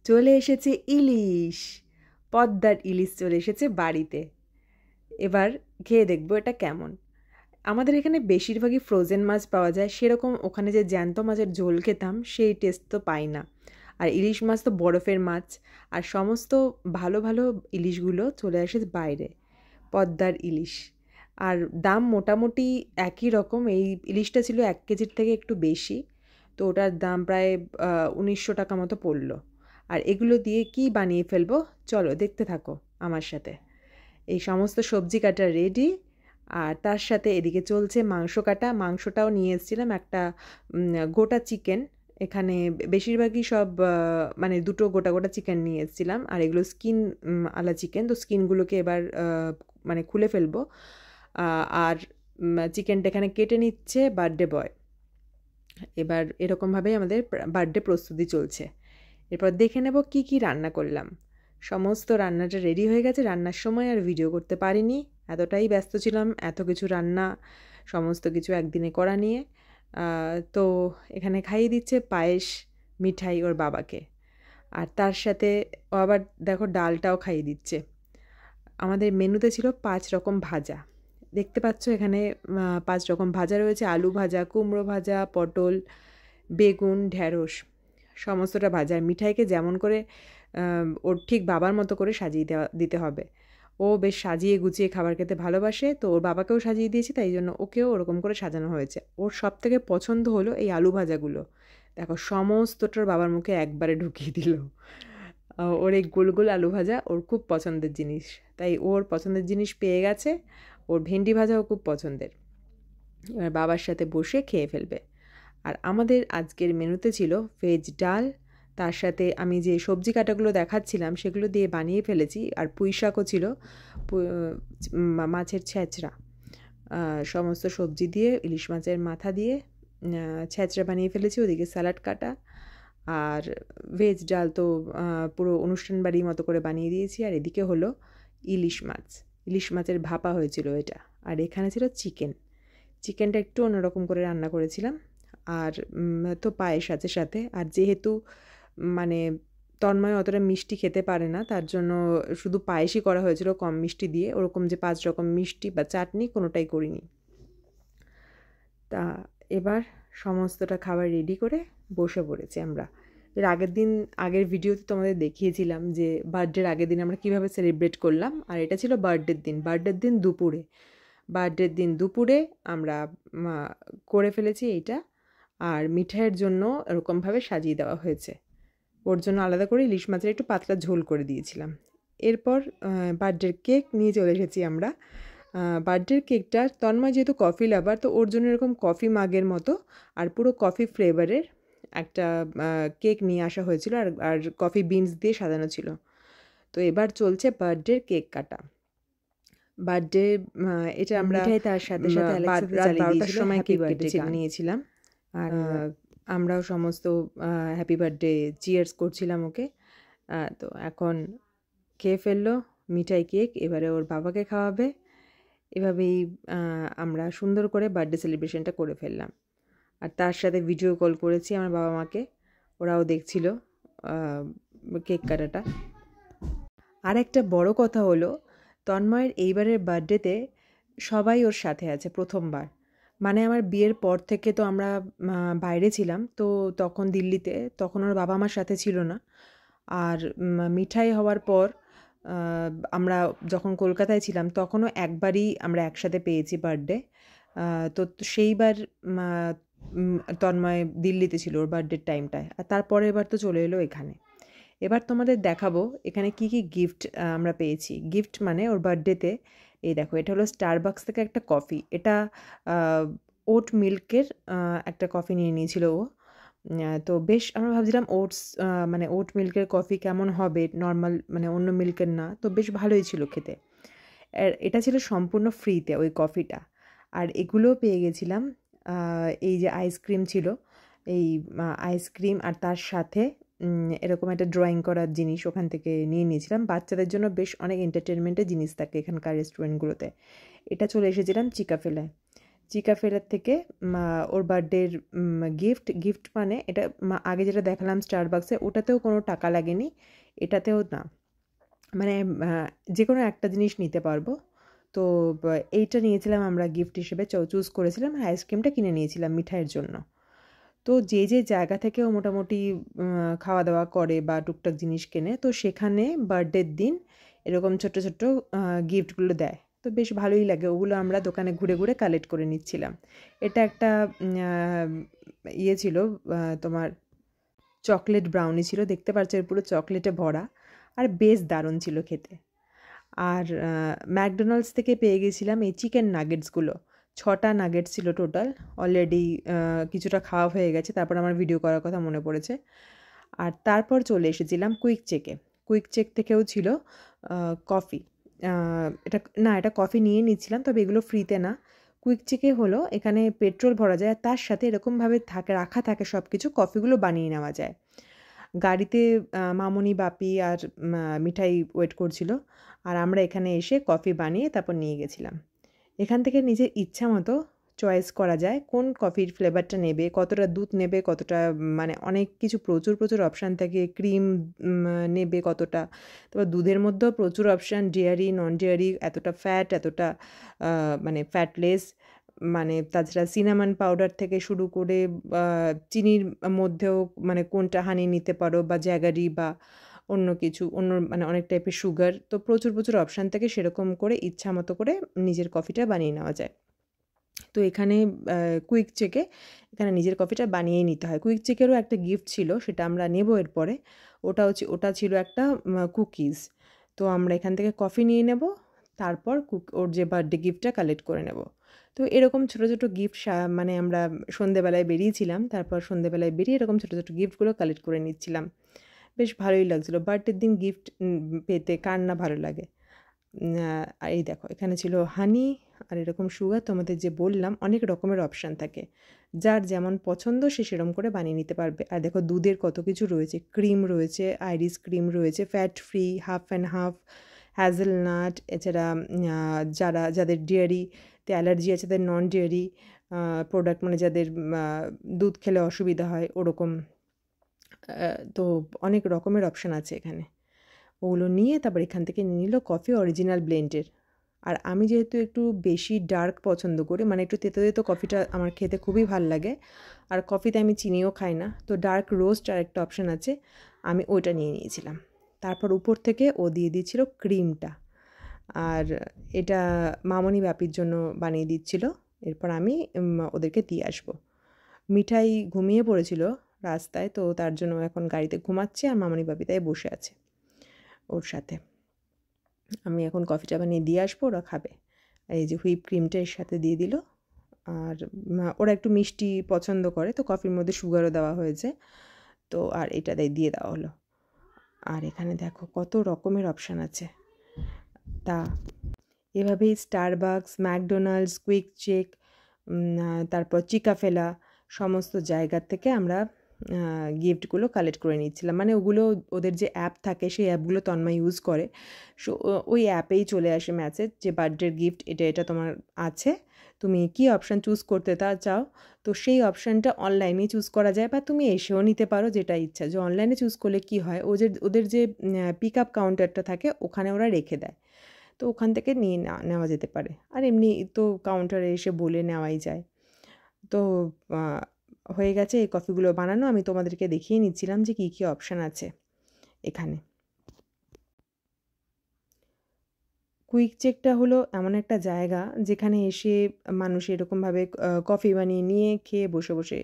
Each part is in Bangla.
চলে এসেছে ইলিশ, পদ্মার ইলিশ চলে এসেছে বাড়িতে। এবার খেয়ে দেখবো এটা কেমন। আমাদের এখানে বেশিরভাগই ফ্রোজেন মাছ পাওয়া যায়, সেরকম ওখানে যে জ্যান্ত মাছের ঝোল খেতাম সেই টেস্ট তো পাই না। আর ইলিশ মাছ তো বরফের মাছ, আর সমস্ত ভালো ভালো ইলিশগুলো চলে আসে বাইরে, পদ্মার ইলিশ। আর দাম মোটামুটি একই রকম। এই ইলিশটা ছিল 1 কেজির থেকে একটু বেশি, তো ওটার দাম প্রায় 1900 টাকা মতো পড়লো। আর এগুলো দিয়ে কি বানিয়ে ফেলবো, চলো দেখতে থাকো আমার সাথে। এই সমস্ত সবজি কাটা রেডি, আর তার সাথে এদিকে চলছে মাংস কাটা। মাংসটাও নিয়ে এসেছিলাম একটা গোটা চিকেন। এখানে বেশিরভাগই সব মানে দুটো গোটা গোটা চিকেন নিয়ে এসেছিলাম, আর এগুলো স্কিন আলা চিকেন। তো স্কিনগুলোকে এবার মানে খুলে ফেলবো। আর চিকেনটা এখানে কেটে নিচ্ছে বার্থডে বয়। এবার এরকমভাবেই আমাদের বার্থডে প্রস্তুতি চলছে। এরপর দেখে নেব কি কি রান্না করলাম। সমস্ত রান্নাটা রেডি হয়ে গেছে। রান্নার সময় আর ভিডিও করতে পারিনি, এতটাই ব্যস্ত ছিলাম এত কিছু রান্না, সমস্ত কিছু একদিনে করা নিয়ে। তো এখানে খাইয়ে দিচ্ছে পায়েস, মিঠাই ওর বাবাকে। আর তার সাথে ও আবার দেখো ডালটাও খাইয়ে দিচ্ছে। আমাদের মেনুতে ছিল 5 রকম ভাজা। দেখতে পাচ্ছ এখানে 5 রকম ভাজা রয়েছে: আলু ভাজা, কুমড়ো ভাজা, পটল, বেগুন, ঢ্যাঁড়স, সমস্তটা ভাজা। আর মিঠাইকে যেমন করে ওর ঠিক বাবার মতো করে সাজিয়ে দিতে হবে। ও বেশ সাজিয়ে গুছিয়ে খাবার খেতে ভালোবাসে, তো ওর বাবাকেও সাজিয়ে দিয়েছি, তাই জন্য ওকেও ওরকম করে সাজানো হয়েছে। ওর সব থেকে পছন্দ হলো এই আলু ভাজাগুলো। দেখো সমস্তটার বাবার মুখে একবারে ঢুকিয়ে দিল। ওর এই গোল গোল আলু ভাজা ওর খুব পছন্দের জিনিস, তাই ওর পছন্দের জিনিস পেয়ে গেছে। ওর ভেন্ডি ভাজাও খুব পছন্দের। এবার বাবার সাথে বসে খেয়ে ফেলবে। আর আমাদের আজকের মেনুতে ছিল ভেজ ডাল, তার সাথে আমি যে সবজি কাটাগুলো দেখাচ্ছিলাম সেগুলো দিয়ে বানিয়ে ফেলেছি। আর পুঁই শাকও ছিল, মাছের ছ্যাঁচড়া, সমস্ত সবজি দিয়ে ইলিশ মাছের মাথা দিয়ে ছ্যাঁচড়া বানিয়ে ফেলেছি। ওদিকে স্যালাড কাটা, আর ভেজ ডাল তো পুরো অনুষ্ঠান বাড়ির মতো করে বানিয়ে দিয়েছি। আর এদিকে হলো ইলিশ মাছ, ইলিশ মাছের ভাপা হয়েছিল এটা। আর এখানে ছিল চিকেন। চিকেনটা একটু অন্যরকম করে রান্না করেছিলাম। আর তো পায়েস আছে সাথে। আর যেহেতু মানে তন্ময় অতটা মিষ্টি খেতে পারে না, তার জন্য শুধু পায়েসই করা হয়েছিল কম মিষ্টি দিয়ে। ওরকম যে 5 রকম মিষ্টি বা চাটনি কোনোটাই করিনি। তা এবার সমস্তটা খাবার রেডি করে বসে পড়েছি আমরা। এর আগের ভিডিওতে তোমাদের দেখিয়েছিলাম যে বার্থডের আগের দিন আমরা কীভাবে সেলিব্রেট করলাম। আর এটা ছিল বার্থডের দিন দুপুরে। বার্থডের দিন দুপুরে আমরা করে ফেলেছি এইটা। আর মিঠাইয়ের জন্য এরকমভাবে সাজিয়ে দেওয়া হয়েছে। ওর জন্য আলাদা করে ইলিশ মাছের একটু পাতলা ঝোল করে দিয়েছিলাম। এরপর বার্থডের কেক নিয়ে চলে এসেছি আমরা। বার্থডের কেকটা, তন্ময় যেহেতু কফি লাভার, তো ওর জন্য এরকম কফি মাগের মতো আর পুরো কফি ফ্লেভারের একটা কেক নিয়ে আসা হয়েছিল। আর কফি বিনস দিয়ে সাজানো ছিল। তো এবার চলছে বার্থডের কেক কাটা। বার্থডে এটা আমরা মিঠাই তার সাথে সাথে রাত 12টার সময় কেক কেটে নিয়েছিলাম। আর আমরাও সমস্ত হ্যাপি বার্থডে চিয়ার্স করছিলাম ওকে। তো এখন খেয়ে ফেললো মিঠাই কেক, এবারে ওর বাবাকে খাওয়াবে। এভাবেই আমরা সুন্দর করে বার্থডে সেলিব্রেশনটা করে ফেললাম। আর তার সাথে ভিডিও কল করেছি আমার বাবা মাকে, ওরাও দেখছিল কেক কাটাটা। আর একটা বড় কথা হলো, তন্ময়ের এইবারের বার্থডেতে সবাই ওর সাথে আছে প্রথমবার। মানে আমার বিয়ের পর থেকে তো আমরা বাইরে ছিলাম, তো তখন দিল্লিতে, তখন ওর বাবা আমার সাথে ছিল না। আর মিঠাই হওয়ার পর আমরা যখন কলকাতায় ছিলাম তখনও একবারই আমরা একসাথে পেয়েছি বার্থডে। তো সেইবার তন্ময় দিল্লিতে ছিল ওর বার্থডের টাইমটায়, আর তারপরে এবার তো চলে এলো এখানে। এবার তোমাদের দেখাবো এখানে কি কি গিফট আমরা পেয়েছি। গিফট মানে ওর বার্থডেতে এই দেখো, এটা হলো স্টারবাক্স থেকে একটা কফি। এটা ওট মিল্কের একটা কফি নিয়ে নিয়েছিল ও। তো বেশ আমরা ভাবছিলাম মানে ওট মিল্কের কফি কেমন হবে, নর্মাল মানে অন্য মিল্কের না, তো বেশ ভালোই ছিল খেতে। এটা ছিল সম্পূর্ণ ফ্রিতে ওই কফিটা। আর এগুলোও পেয়ে গেছিলাম। এই যে আইসক্রিম ছিল, এই আইসক্রিম, আর তার সাথে এরকম একটা ড্রয়িং করার জিনিস ওখান থেকে নিয়ে নিয়েছিলাম। বাচ্চাদের জন্য বেশ অনেক এন্টারটেনমেন্টের জিনিস থাকে এখানকার রেস্টুরেন্টগুলোতে। এটা চলে এসেছিলাম চিকাফেলায়। চিকা ফেলার থেকে ওর বার্থডের গিফট মানে এটা আগে যেটা দেখালাম স্টারবাক্সে, ওটাতেও কোনো টাকা লাগেনি, এটাতেও না, মানে যে কোনো একটা জিনিস নিতে পারবো। তো এইটা নিয়েছিলাম আমরা গিফট হিসেবে, চুজ করেছিলাম, আর আইসক্রিমটা কিনে নিয়েছিলাম মিঠাইয়ের জন্য। তো যে জায়গা থেকেও মোটামুটি খাওয়া দাওয়া করে বা টুকটাক জিনিস কেনে, তো সেখানে বার্থডের দিন এরকম ছোট্ট ছোট্ট গিফটগুলো দেয়, তো বেশ ভালোই লাগে। ওগুলো আমরা দোকানে ঘুরে ঘুরে কালেক্ট করে নিচ্ছিলাম। এটা একটা ইয়ে ছিল, তোমার চকলেট ব্রাউনি ছিল, দেখতে পাচ্ছ পুরো চকলেটে ভরা, আর বেশ দারুণ ছিল খেতে। আর ম্যাকডোনাল্ডস থেকে পেয়ে গেছিলাম এই চিকেন নাগেটসগুলো, 6টা নাগেটস ছিল টোটাল। অলরেডি কিছুটা খাওয়া হয়ে গেছে, তারপর আমার ভিডিও করার কথা মনে পড়েছে। আর তারপর চলে এসেছিলাম কুইক চেকে। কুইক চেক থেকেও ছিল কফি, এটা কফি নিয়ে নিচ্ছিলাম, তবে এগুলো ফ্রিতে না। কুইক চেকে হলো এখানে পেট্রোল ভরা যায়, আর তার সাথে এরকমভাবে রাখা থাকে সব কিছু, কফিগুলো বানিয়ে নেওয়া যায়। গাড়িতে মামনি, বাপি আর মিঠাই ওয়েট করছিল, আর আমরা এখানে এসে কফি বানিয়ে তারপর নিয়ে গেছিলাম। এখান থেকে নিজের ইচ্ছা মতো চয়েস করা যায় কোন কফির ফ্লেভারটা নেবে, কতটা দুধ নেবে, কতটা, মানে অনেক কিছু প্রচুর অপশান থাকে, ক্রিম নেবে কতটা, তারপর দুধের মধ্যেও প্রচুর অপশান, ডেয়ারি, নন ডেয়ারি, এতটা ফ্যাট, এতটা মানে ফ্যাটলেস, মানে তাছাড়া সিনামন পাউডার থেকে শুরু করে চিনির মধ্যেও মানে কোনটা হানি নিতে পারো, বা জ্যাগারি, বা অন্য কিছু, মানে অনেক টাইপের সুগার, তো প্রচুর অপশান থেকে সেরকম করে ইচ্ছা মতো করে নিজের কফিটা বানিয়ে নেওয়া যায়। তো এখানে কুইক চেকে এখানে নিজের কফিটা বানিয়েই নিতে হয়। কুইক চেকেরও একটা গিফট ছিল, সেটা আমরা নেব এরপরে। ওটা ছিল একটা কুকিজ। তো আমরা এখান থেকে কফি নিয়ে নেব, তারপর ওর যে বার্থডে গিফটটা কালেক্ট করে নেব। তো এরকম ছোটো ছোটো গিফট, মানে আমরা সন্ধেবেলায় বেরিয়েছিলাম, তারপর সন্ধেবেলায় বেরিয়ে এরকম ছোটো ছোটো গিফটগুলো কালেক্ট করে নিচ্ছিলাম। বেশ ভালোই লাগছিলো। বার্থডের দিন গিফট পেতে কার না ভালো লাগে। আর এই দেখো এখানে ছিল হানি আর এরকম সুগার, তোমাদের যে বললাম অনেক রকমের অপশান থাকে, যার যেমন পছন্দ সে সেরকম করে বানিয়ে নিতে পারবে। আর দেখো দুধের কত কিছু রয়েছে, ক্রিম রয়েছে, আইরিস ক্রিম রয়েছে, fat free, half and half, hazelnut, এছাড়া যাদের ডেয়ারিতে অ্যালার্জি আছে তাদের নন ডেয়ারি প্রোডাক্ট, মানে যাদের দুধ খেলে অসুবিধা হয় ওরকম, তো অনেক রকমের অপশান আছে এখানে। ওগুলো নিয়ে তারপর এখান থেকে নিয়ে নিল কফি অরিজিনাল ব্লেন্ডের। আর আমি যেহেতু একটু বেশি ডার্ক পছন্দ করি, মানে একটু তেতো কফিটা আমার খেতে খুবই ভাল লাগে, আর কফিতে আমি চিনিও খাই না, তো ডার্ক রোস্ট আর একটা অপশান আছে, আমি ওইটা নিয়ে নিয়েছিলাম। তারপর উপর থেকে ও দিয়ে দিয়েছিল ক্রিমটা, আর এটা মামনি বাপির জন্য বানিয়ে দিচ্ছিল। এরপর আমি ওদেরকে দিয়ে আসবো। মিঠাই ঘুমিয়ে পড়েছিল রাস্তায়, তো তার জন্য এখন গাড়িতে ঘুমাচ্ছে, আর মামনি বাপি তাই বসে আছে ওর সাথে। আমি এখন কফিটা বানিয়ে দিয়ে আসবো, ওরা খাবে। এই যে হুইপ ক্রিমটা এর সাথে দিয়ে দিল, আর ওরা একটু মিষ্টি পছন্দ করে, তো কফির মধ্যে সুগারও দেওয়া হয়েছে, তো আর এটা দিয়ে দেওয়া হলো। আর এখানে দেখো কত রকমের অপশান আছে। তা এভাবেই স্টারবাকস, ম্যাকডোনাল্ডস, কুইক চেক, তারপর চিকাফেলা, সমস্ত জায়গার থেকে আমরা গিফটগুলো কালেক্ট করে নিচ্ছিলাম। মানে ওগুলো ওদের যে অ্যাপ থাকে সেই অ্যাপগুলো তন্ময় ইউজ করে, সো ওই অ্যাপেই চলে আসে মেসেজ যে বার্থডের গিফট এটা তোমার আছে, তুমি কী অপশান চুজ করতে চাও, তো সেই অপশানটা অনলাইনেই চুজ করা যায়, বা তুমি এসেও নিতে পারো, যেটা ইচ্ছা। যে অনলাইনে চুজ করলে কী হয়, ওদের যে পিক আপ কাউন্টারটা থাকে ওখানে ওরা রেখে দেয়, তো ওখান থেকে নিয়ে নেওয়া যেতে পারে। আর এমনি তো কাউন্টারে এসে বলে নেওয়াই যায়। তো হয়ে গেছে এই কফিগুলো বানানো, আমি তোমাদেরকে দেখিয়ে নিচ্ছিলাম যে কী কী অপশান আছে এখানে। কুইক চেকটা হলো এমন একটা জায়গা যেখানে এসে মানুষ এরকমভাবে কফি বানিয়ে নিয়ে খেয়ে বসে বসে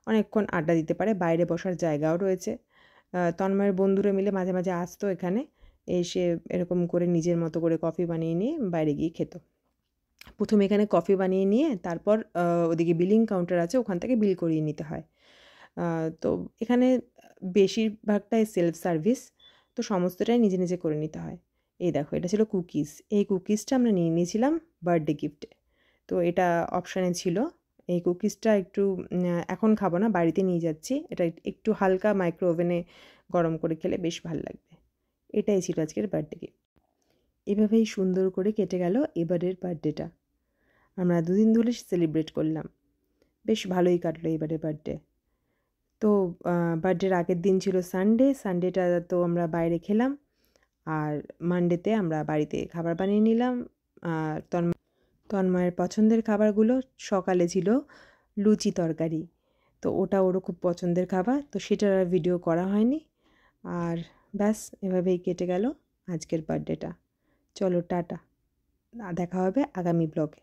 অনেকক্ষণ আড্ডা দিতে পারে। বাইরে বসার জায়গাও রয়েছে। তন্ময়ের বন্ধুরা মিলে মাঝে মাঝে আসতো এখানে, এসে এরকম করে নিজের মতো করে কফি বানিয়ে নিয়ে বাইরে গিয়ে খেত। প্রথমে এখানে কফি বানিয়ে নিয়ে তারপর ওদিকে বিলিং কাউন্টার আছে, ওখান থেকে বিল করিয়ে নিতে হয়। তো এখানে বেশিরভাগটাই সেলফ সার্ভিস, তো সমস্তটাই নিজে নিজে করে নিতে হয়। এই দেখো এটা ছিল কুকিজ, এই কুকিজটা আমরা নিয়ে নিয়েছিলাম বার্থডে গিফটে, তো এটা অপশানে ছিল। এই কুকিজটা একটু এখন খাবো না, বাড়িতে নিয়ে যাচ্ছি, এটা একটু হালকা মাইক্রো ওভেনে গরম করে খেলে বেশ ভালো লাগবে। এটাই ছিল আজকের বার্থডে গিফট। এভাবেই সুন্দর করে কেটে গেল এবারের বার্থডেটা। আমরা 2 দিন ধরে সেলিব্রেট করলাম। বেশ ভালোই কাটলো এবারে বার্থডে। তো বার্থডের আগের দিন ছিল সানডে। সানডেটা তো আমরা বাইরে খেলাম, আর মানডেতে আমরা বাড়িতে খাবার বানিয়ে নিলাম। আর তন্ময়ের পছন্দের খাবারগুলো সকালে ছিল লুচি তরকারি, তো ওটা ওরও খুব পছন্দের খাবার, তো সেটার আর ভিডিও করা হয়নি। আর ব্যাস এভাবেই কেটে গেল আজকের বার্থডেটা। চলো টাটা, দেখা হবে আগামী ব্লগে।